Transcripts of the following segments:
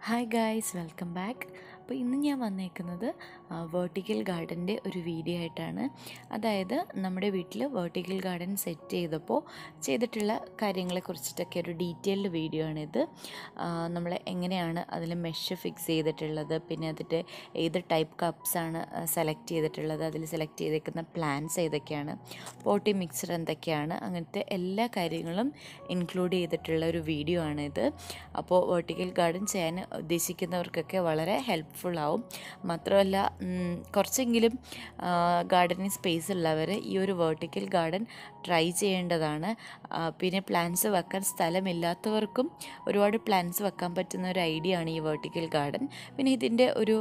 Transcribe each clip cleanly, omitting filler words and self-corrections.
Hi guys, welcome back. അപ്പോൾ ഇന്ന് ഞാൻ വന്നേക്കുന്നത് വേർട്ടിക്കൽ ഗാർഡൻ്റെ ഒരു വീഡിയോ ആയിട്ടാണ്. അതായത് നമ്മുടെ വീട്ടിൽ വേർട്ടിക്കൽ ഗാർഡൻ സെറ്റ് ചെയ്തപ്പോൾ ചെയ്തിട്ടുള്ള കാര്യങ്ങളെക്കുറിച്ചിട്ടൊക്കെ ഒരു ഡീറ്റെയിൽഡ് വീഡിയോ ആണിത്. നമ്മൾ എങ്ങനെയാണ് അതിൽ മെഷ് ഫിക്സ് ചെയ്തിട്ടുള്ളത്, പിന്നെ അതിൻ്റെ ഏത് ടൈപ്പ് കപ്സാണ് സെലക്ട് ചെയ്തിട്ടുള്ളത്, അതിൽ സെലക്ട് ചെയ്തേക്കുന്ന പ്ലാന്റ്സ് ഏതൊക്കെയാണ്, പോട്ടി മിക്സർ എന്തൊക്കെയാണ്, അങ്ങനത്തെ എല്ലാ കാര്യങ്ങളും ഇൻക്ലൂഡ് ചെയ്തിട്ടുള്ള ഒരു വീഡിയോ ആണിത്. അപ്പോൾ വേർട്ടിക്കൽ ഗാർഡൻ ചെയ്യാൻ ഉദ്ദേശിക്കുന്നവർക്കൊക്കെ വളരെ ഹെൽപ്ഫുൾ ആവും. മാത്രമല്ല കുറച്ചെങ്കിലും ഗാർഡനിങ് സ്പേസ് ഉള്ളവർ ഈ ഒരു വേർട്ടിക്കൽ ഗാർഡൻ ട്രൈ ചെയ്യേണ്ടതാണ്. പിന്നെ പ്ലാന്റ്സ് വെക്കാൻ സ്ഥലമില്ലാത്തവർക്കും ഒരുപാട് പ്ലാന്റ്സ് വെക്കാൻ പറ്റുന്ന ഒരു ഐഡിയ ആണ് ഈ വേർട്ടിക്കൽ ഗാർഡൻ. പിന്നെ ഇതിൻ്റെ ഒരു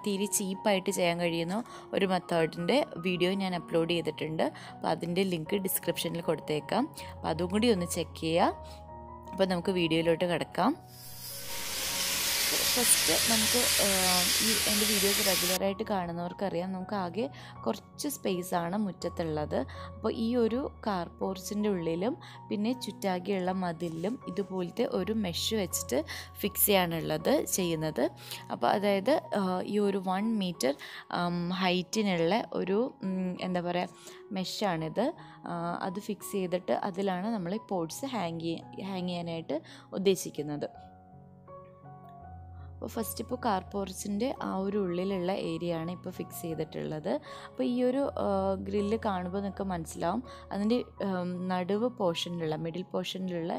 തീരെ ചീപ്പായിട്ട് ചെയ്യാൻ കഴിയുന്ന ഒരു മെത്തേഡിൻ്റെ വീഡിയോ ഞാൻ അപ്ലോഡ് ചെയ്തിട്ടുണ്ട്. അപ്പോൾ അതിൻ്റെ ലിങ്ക് ഡിസ്ക്രിപ്ഷനിൽ കൊടുത്തേക്കാം. അപ്പോൾ അതും കൂടി ഒന്ന് ചെക്ക് ചെയ്യുക. അപ്പോൾ നമുക്ക് വീഡിയോയിലോട്ട് കിടക്കാം. ഫസ്റ്റ് നമുക്ക് ഈ എൻ്റെ വീഡിയോസ് റെഗുലറായിട്ട് കാണുന്നവർക്കറിയാം, നമുക്ക് ആകെ കുറച്ച് സ്പേസാണ് മുറ്റത്തുള്ളത്. അപ്പോൾ ഈ ഒരു കാർ പോർച്ചിൻ്റെ ഉള്ളിലും പിന്നെ ചുറ്റാകെയുള്ള മതിലിലും ഇതുപോലത്തെ ഒരു മെഷ് വെച്ചിട്ട് ഫിക്സ് ചെയ്യാനുള്ളത് ചെയ്യുന്നത്. അപ്പോൾ അതായത് ഈ ഒരു 1 മീറ്റർ ഹൈറ്റിനുള്ള ഒരു എന്താ പറയുക മെഷാണിത്. അത് ഫിക്സ് ചെയ്തിട്ട് അതിലാണ് നമ്മൾ ഈ പോട്ട്സ് ഹാങ് ചെയ്യാനായിട്ട് ഉദ്ദേശിക്കുന്നത്. അപ്പോൾ ഫസ്റ്റ് ഇപ്പോൾ കാർ പോർച്ചിൻ്റെ ആ ഒരു ഉള്ളിലുള്ള ഏരിയ ആണ് ഇപ്പോൾ ഫിക്സ് ചെയ്തിട്ടുള്ളത്. അപ്പോൾ ഈ ഒരു ഗ്രില്ല് കാണുമ്പോൾ നിങ്ങൾക്ക് മനസ്സിലാവും അതിൻ്റെ നടുവ് പോർഷനിലുള്ള മിഡിൽ പോർഷനിലുള്ള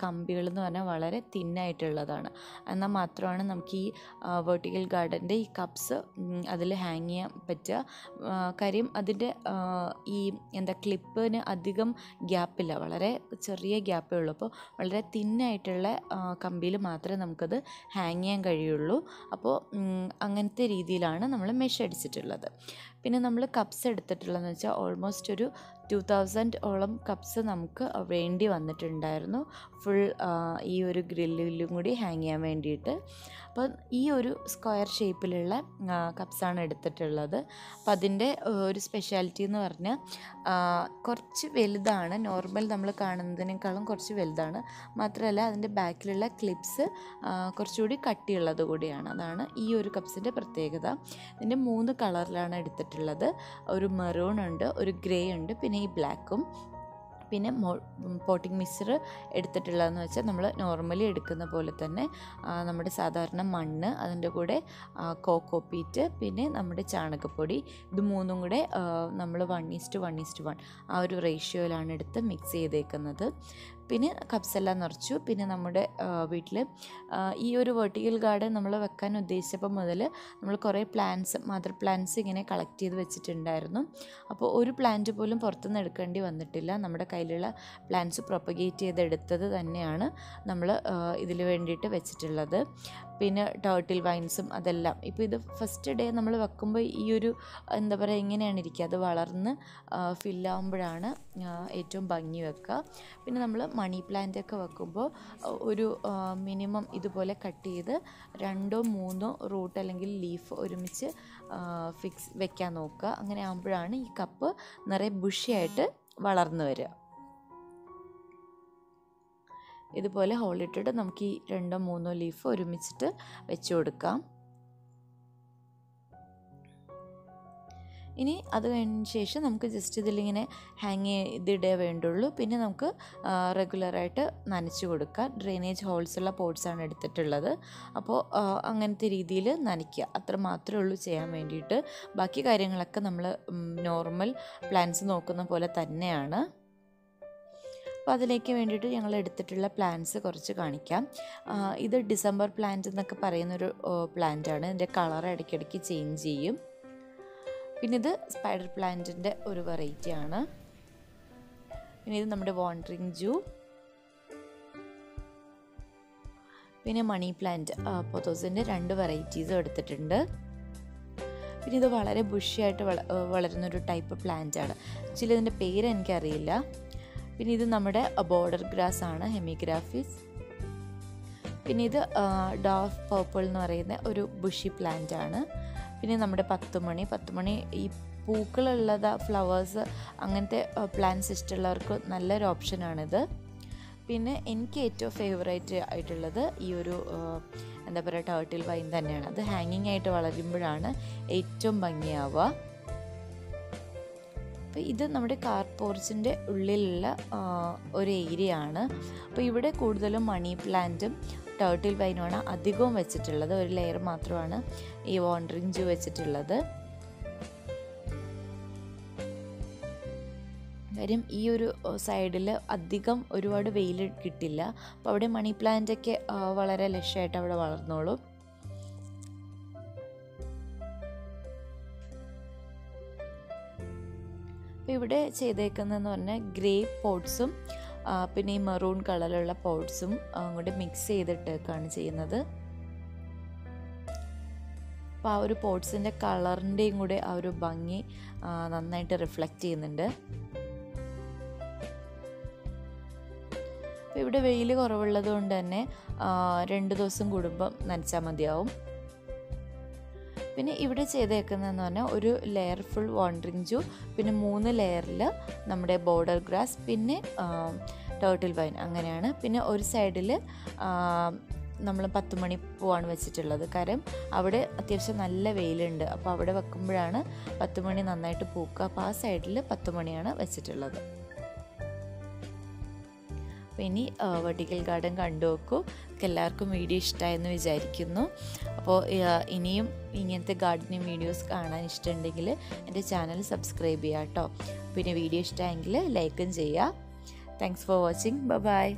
കമ്പികൾ എന്ന് പറഞ്ഞാൽ വളരെ തിന്നായിട്ടുള്ളതാണ്. എന്നാൽ മാത്രമാണ് നമുക്ക് ഈ വെർട്ടിക്കൽ ഗാർഡൻ്റെ ഈ കപ്സ് അതിൽ ഹാങ് ചെയ്യാൻ പറ്റുക. കാര്യം അതിൻ്റെ ഈ ക്ലിപ്പിന് അധികം ഗ്യാപ്പില്ല, വളരെ ചെറിയ ഗ്യാപ്പേ ഉള്ളൂ. അപ്പോൾ വളരെ തിന്നായിട്ടുള്ള കമ്പിയിൽ മാത്രമേ നമുക്കത് ഹാങ് ചെയ്യാൻ കഴിയുള്ളൂ. അപ്പോൾ അങ്ങനത്തെ രീതിയിലാണ് നമ്മൾ മെഷ് അടിച്ചിട്ടുള്ളത്. പിന്നെ നമ്മൾ കപ്സ് എടുത്തിട്ടുള്ളതെന്ന് വെച്ചാൽ ഓൾമോസ്റ്റ് ഒരു 2000 കപ്സ് നമുക്ക് വേണ്ടി വന്നിട്ടുണ്ടായിരുന്നു, ഫുൾ ഈ ഒരു ഗ്രില്ലിലും കൂടി ഹാങ് ചെയ്യാൻ വേണ്ടിയിട്ട്. അപ്പം ഈ ഒരു സ്ക്വയർ ഷേപ്പിലുള്ള കപ്സാണ് എടുത്തിട്ടുള്ളത്. അപ്പം അതിൻ്റെ ഒരു സ്പെഷ്യാലിറ്റി എന്ന് പറഞ്ഞാൽ കുറച്ച് വലുതാണ്, നോർമൽ നമ്മൾ കാണുന്നതിനേക്കാളും കുറച്ച് വലുതാണ്. മാത്രമല്ല അതിൻ്റെ ബാക്കിലുള്ള ക്ലിപ്സ് കുറച്ചുകൂടി കട്ടിയുള്ളത് കൂടിയാണ്. അതാണ് ഈ ഒരു കപ്സിൻ്റെ പ്രത്യേകത. ഇതിൻ്റെ 3 കളറിലാണ് എടുത്തിട്ടുള്ളത്. ഒരു മെറൂൺ ഉണ്ട്, ഒരു ഗ്രേ ഉണ്ട്, പിന്നെ ഈ ബ്ലാക്കും. പിന്നെ പോട്ടിംഗ് മിക്സർ എടുത്തിട്ടുള്ളതെന്ന് വെച്ചാൽ നമ്മൾ നോർമലി എടുക്കുന്ന പോലെ തന്നെ നമ്മുടെ സാധാരണ മണ്ണ്, അതിൻ്റെ കൂടെ കോക്കോപീറ്റ്, പിന്നെ നമ്മുടെ ചാണകപ്പൊടി, ഇത് 3ഉം കൂടെ നമ്മൾ 1:1:1 ആ ഒരു റേഷ്യോയിലാണ് എടുത്ത് മിക്സ് ചെയ്തേക്കുന്നത്. പിന്നെ കപ്സ് എല്ലാം നിറച്ചു. പിന്നെ നമ്മുടെ വീട്ടിൽ ഈ ഒരു വെർട്ടിക്കൽ ഗാർഡൻ നമ്മൾ വെക്കാൻ ഉദ്ദേശിച്ചപ്പോൾ മുതൽ നമ്മൾ കുറേ മദർ പ്ലാന്റ്സ് ഇങ്ങനെ കളക്ട് ചെയ്ത് വെച്ചിട്ടുണ്ടായിരുന്നു. അപ്പോൾ ഒരു പ്ലാന്റ് പോലും പുറത്തുനിന്ന് എടുക്കേണ്ടി വന്നിട്ടില്ല. നമ്മുടെ കയ്യിലുള്ള പ്ലാന്റ്സ് പ്രൊപ്പഗേറ്റ് ചെയ്തെടുത്തത് തന്നെയാണ് നമ്മൾ ഇതിൽ വേണ്ടിയിട്ട് വെച്ചിട്ടുള്ളത്. പിന്നെ ടേർട്ടിൽ വൈൻസും അതെല്ലാം. ഇപ്പോൾ ഇത് ഫസ്റ്റ് ഡേ നമ്മൾ വെക്കുമ്പോൾ ഈ ഒരു ഇങ്ങനെയാണ് ഇരിക്കുക. അത് വളർന്ന് ഫില്ലാകുമ്പോഴാണ് ഏറ്റവും ഭംഗി വെക്കുക. പിന്നെ നമ്മൾ മണി പ്ലാന്റൊക്കെ വെക്കുമ്പോൾ ഒരു മിനിമം ഇതുപോലെ കട്ട് ചെയ്ത് 2 or 3 റൂട്ട് അല്ലെങ്കിൽ ലീഫ് ഒരുമിച്ച് വെക്കാൻ നോക്കുക. അങ്ങനെ ആകുമ്പോഴാണ് ഈ കപ്പ് നിറയെ ബുഷിയായിട്ട് വളർന്നു വരിക. ഇതുപോലെ ഹോളിട്ടിട്ട് നമുക്ക് ഈ 2 or 3 ലീഫ് ഒരുമിച്ചിട്ട് വെച്ച് കൊടുക്കാം. ഇനി അത് കഴിഞ്ഞ ശേഷം നമുക്ക് ജസ്റ്റ് ഇതിലിങ്ങനെ ഹാങ് ചെയ്തിടേ വേണ്ടുള്ളൂ. പിന്നെ നമുക്ക് റെഗുലറായിട്ട് നനച്ച് കൊടുക്കുക. ഡ്രെയിനേജ് ഹോൾസുള്ള പോട്ട്സാണ് എടുത്തിട്ടുള്ളത്. അപ്പോൾ അങ്ങനത്തെ രീതിയിൽ നനയ്ക്കുക, അത്ര മാത്രമേ ഉള്ളൂ ചെയ്യാൻ വേണ്ടിയിട്ട്. ബാക്കി കാര്യങ്ങളൊക്കെ നമ്മൾ നോർമൽ പ്ലാന്റ്സ് നോക്കുന്ന പോലെ തന്നെയാണ്. അപ്പോൾ അതിലേക്ക് വേണ്ടിയിട്ട് ഞങ്ങൾ എടുത്തിട്ടുള്ള പ്ലാന്റ്സ് കുറച്ച് കാണിക്കാം. ഇത് ഡിസംബർ പ്ലാന്റ് എന്നൊക്കെ പറയുന്നൊരു പ്ലാന്റാണ്. ഇതിൻ്റെ കളർ ഇടയ്ക്കിടയ്ക്ക് ചേഞ്ച് ചെയ്യും. പിന്നെ ഇത് സ്പൈഡർ പ്ലാന്റിൻ്റെ ഒരു വെറൈറ്റി ആണ്. പിന്നെ ഇത് നമ്മുടെ വാണ്ടറിങ് ജൂ. പിന്നെ മണി പ്ലാന്റ് പൊത്തോസിൻ്റെ 2 വെറൈറ്റീസും എടുത്തിട്ടുണ്ട്. പിന്നെ ഇത് വളരെ ബുഷിയായിട്ട് വളരുന്നൊരു ടൈപ്പ് പ്ലാന്റ് ആണ്. ആക്ച്വലി ഇതിൻ്റെ പേര് എനിക്കറിയില്ല. പിന്നെ ഇത് നമ്മുടെ ബോർഡർ ഗ്രാസ് ആണ്, ഹെമിഗ്രാഫിസ്. പിന്നെ ഇത് ഡാഫ് പർപ്പിൾ എന്ന് പറയുന്ന ഒരു ബുഷി പ്ലാന്റ് ആണ്. പിന്നെ നമ്മുടെ 10 മണി ഈ പൂക്കളുള്ളത്, ഫ്ലവേഴ്സ് അങ്ങനത്തെ പ്ലാന്റ്സ് ഇഷ്ടമുള്ളവർക്ക് നല്ലൊരു ഓപ്ഷനാണിത്. പിന്നെ എനിക്ക് ഏറ്റവും ഫേവറേറ്റ് ആയിട്ടുള്ളത് ഈ ഒരു എന്താ പറയുക ടേർട്ടിൽ വൈൻ തന്നെയാണ്. അത് ഹാങ്ങിങ് ആയിട്ട് വളരുമ്പോഴാണ് ഏറ്റവും ഭംഗിയാവുക. അപ്പോൾ ഇത് നമ്മുടെ കാർ പോർച്ചിൻ്റെ ഉള്ളിലുള്ള ഒരു ഏരിയ ആണ്. അപ്പോൾ ഇവിടെ കൂടുതലും മണി പ്ലാന്റും ടേർട്ടിൽ വൈനുമാണ് അധികവും വെച്ചിട്ടുള്ളത്. ഒരു ലെയർ മാത്രമാണ് ഈ വാണ്ടറിങ് ജൂ വെച്ചിട്ടുള്ളത്. കാര്യം ഈ ഒരു സൈഡിൽ അധികം ഒരുപാട് വെയിൽ കിട്ടില്ല. അപ്പോൾ അവിടെ മണി പ്ലാന്റൊക്കെ വളരെ ലക്ഷ്യമായിട്ട് അവിടെ വളർന്നോളും. അപ്പോൾ ഇവിടെ ചെയ്തേക്കുന്നതെന്ന് പറഞ്ഞാൽ ഗ്രേ പോട്ട്സും പിന്നെ ഈ മെറൂൺ കളറിലുള്ള പോട്ട്സും കൂടി മിക്സ് ചെയ്തിട്ടൊക്കെയാണ് ചെയ്യുന്നത്. അപ്പോൾ ആ ഒരു പോട്ട്സിൻ്റെ കളറിൻ്റെയും കൂടെ ആ ഒരു ഭംഗി നന്നായിട്ട് റിഫ്ലക്റ്റ് ചെയ്യുന്നുണ്ട്. അപ്പോൾ ഇവിടെ വെയിൽ കുറവുള്ളത് കൊണ്ട് തന്നെ 2 ദിവസം കൂടുമ്പം നനച്ചാൽ മതിയാവും. പിന്നെ ഇവിടെ ചെയ്തേക്കുന്നതെന്ന് പറഞ്ഞാൽ ഒരു ലെയർ ഫുൾ വാണ്ടറിങ് ജൂ, പിന്നെ 3 ലെയറിൽ നമ്മുടെ ബോർഡർ ഗ്രാസ്, പിന്നെ ടേർട്ടിൽ വൈൻ, അങ്ങനെയാണ്. പിന്നെ ഒരു സൈഡിൽ നമ്മൾ 10 മണി പൂവാണ് വെച്ചിട്ടുള്ളത്. കാരണം അവിടെ അത്യാവശ്യം നല്ല വെയിലുണ്ട്. അപ്പോൾ അവിടെ വെക്കുമ്പോഴാണ് 10 മണി നന്നായിട്ട് പൂക്കുക. അപ്പോൾ ആ സൈഡിൽ 10 മണിയാണ് വെച്ചിട്ടുള്ളത്. അപ്പോൾ ഇനി വെർട്ടിക്കൽ ഗാർഡൻ കണ്ടു നോക്കൂ. എല്ലാവർക്കും വീഡിയോ ഇഷ്ടമായെന്ന് വിചാരിക്കുന്നു. അപ്പോൾ ഇനിയും ഇങ്ങനത്തെ ഗാർഡനിങ് വീഡിയോസ് കാണാൻ ഇഷ്ടമുണ്ടെങ്കിൽ എൻ്റെ ചാനൽ സബ്സ്ക്രൈബ് ചെയ്യുക കേട്ടോ. പിന്നെ വീഡിയോ ഇഷ്ടമായെങ്കിൽ ലൈക്കും ചെയ്യുക. Thanks for watching. ബൈ.